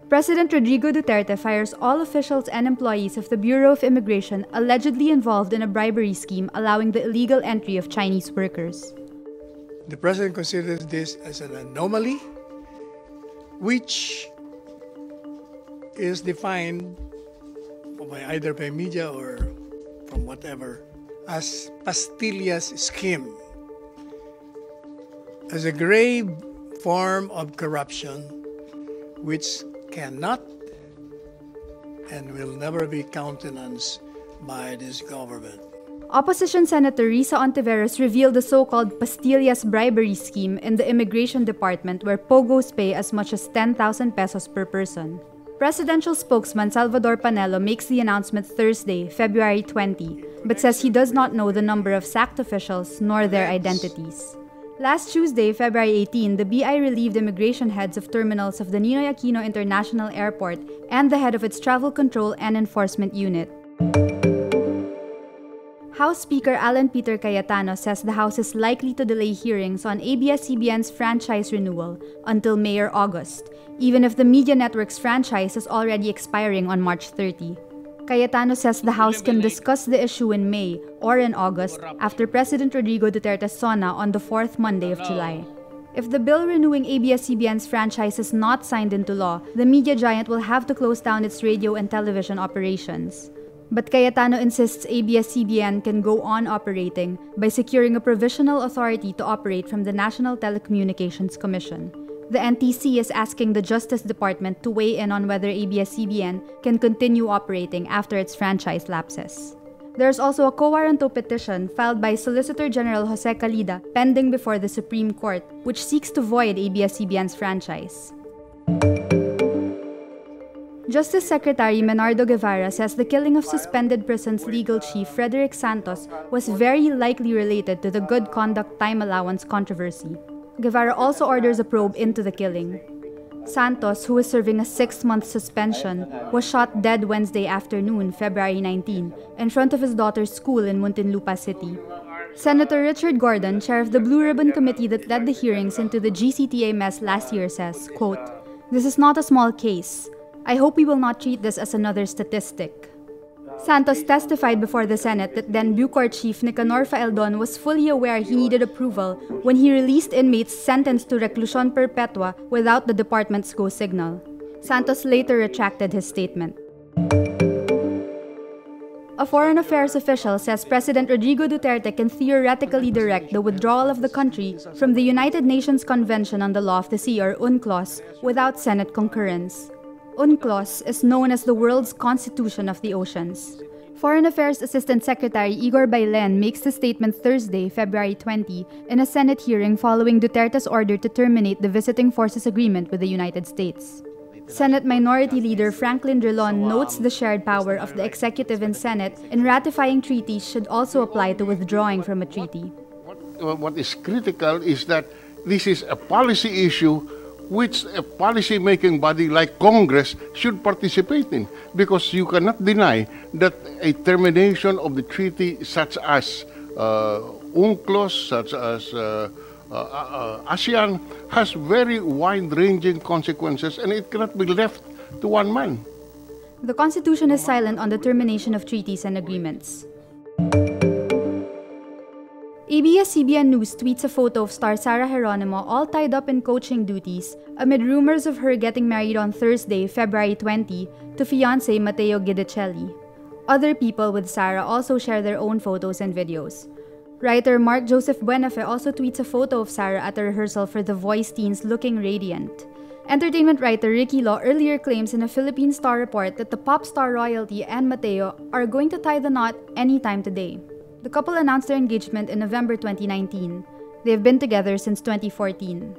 President Rodrigo Duterte fires all officials and employees of the Bureau of Immigration allegedly involved in a bribery scheme allowing the illegal entry of Chinese workers. The President considers this as an anomaly, which is defined either by media or from whatever as pastillas scheme, as a grave form of corruption which cannot and will never be countenanced by this government. Opposition Senator Risa Ontiveros revealed the so-called pastillas bribery scheme in the Immigration Department where POGOs pay as much as 10,000 pesos per person. Presidential spokesman Salvador Panelo makes the announcement Thursday, February 20, but says he does not know the number of sacked officials nor their identities. Last Tuesday, February 18, the BI relieved immigration heads of terminals of the Ninoy Aquino International Airport and the head of its Travel Control and Enforcement Unit. House Speaker Alan Peter Cayetano says the House is likely to delay hearings on ABS-CBN's franchise renewal until May or August, even if the media network's franchise is already expiring on March 30. Cayetano says the House can discuss the issue in May or in August after President Rodrigo Duterte's SONA on the 4th Monday of July. If the bill renewing ABS-CBN's franchise is not signed into law, the media giant will have to close down its radio and television operations. But Cayetano insists ABS-CBN can go on operating by securing a provisional authority to operate from the National Telecommunications Commission. The NTC is asking the Justice Department to weigh in on whether ABS-CBN can continue operating after its franchise lapses. There's also a quo warranto petition filed by Solicitor General Jose Calida pending before the Supreme Court, which seeks to void ABS-CBN's franchise. Justice Secretary Menardo Guevarra says the killing of suspended prison's legal chief Frederick Santos was very likely related to the good conduct time allowance controversy. Guevarra also orders a probe into the killing. Santos, who is serving a 6-month suspension, was shot dead Wednesday afternoon, February 19, in front of his daughter's school in Muntinlupa City. Senator Richard Gordon, chair of the Blue Ribbon Committee that led the hearings into the GCTA mess last year, says, quote, "This is not a small case. I hope we will not treat this as another statistic." Santos testified before the Senate that then BuCor chief Nicanor Faeldon was fully aware he needed approval when he released inmates sentenced to reclusion perpetua without the department's go signal. Santos later retracted his statement. A foreign affairs official says President Rodrigo Duterte can theoretically direct the withdrawal of the country from the United Nations Convention on the Law of the Sea, or UNCLOS, without Senate concurrence. UNCLOS is known as the world's constitution of the oceans. Foreign Affairs Assistant Secretary Igor Bailen makes the statement Thursday, February 20, in a Senate hearing following Duterte's order to terminate the Visiting Forces Agreement with the United States. Senate Minority Leader Franklin Drilon notes the shared power of the executive and Senate in ratifying treaties should also apply to withdrawing from a treaty. What is critical is that this is a policy issue which a policy-making body like Congress should participate in, because you cannot deny that a termination of the treaty such as UNCLOS, such as ASEAN, has very wide-ranging consequences, and it cannot be left to one man. The Constitution is silent on the termination of treaties and agreements. ABS-CBN News tweets a photo of star Sarah Geronimo all tied up in coaching duties amid rumors of her getting married on Thursday, February 20, to fiancé Matteo Guidicelli. Other people with Sarah also share their own photos and videos. Writer Mark Joseph Buenafe also tweets a photo of Sarah at a rehearsal for The Voice Teens looking radiant. Entertainment writer Ricky Law earlier claims in a Philippine Star report that the pop star royalty and Matteo are going to tie the knot anytime today. The couple announced their engagement in November 2019. They've been together since 2014.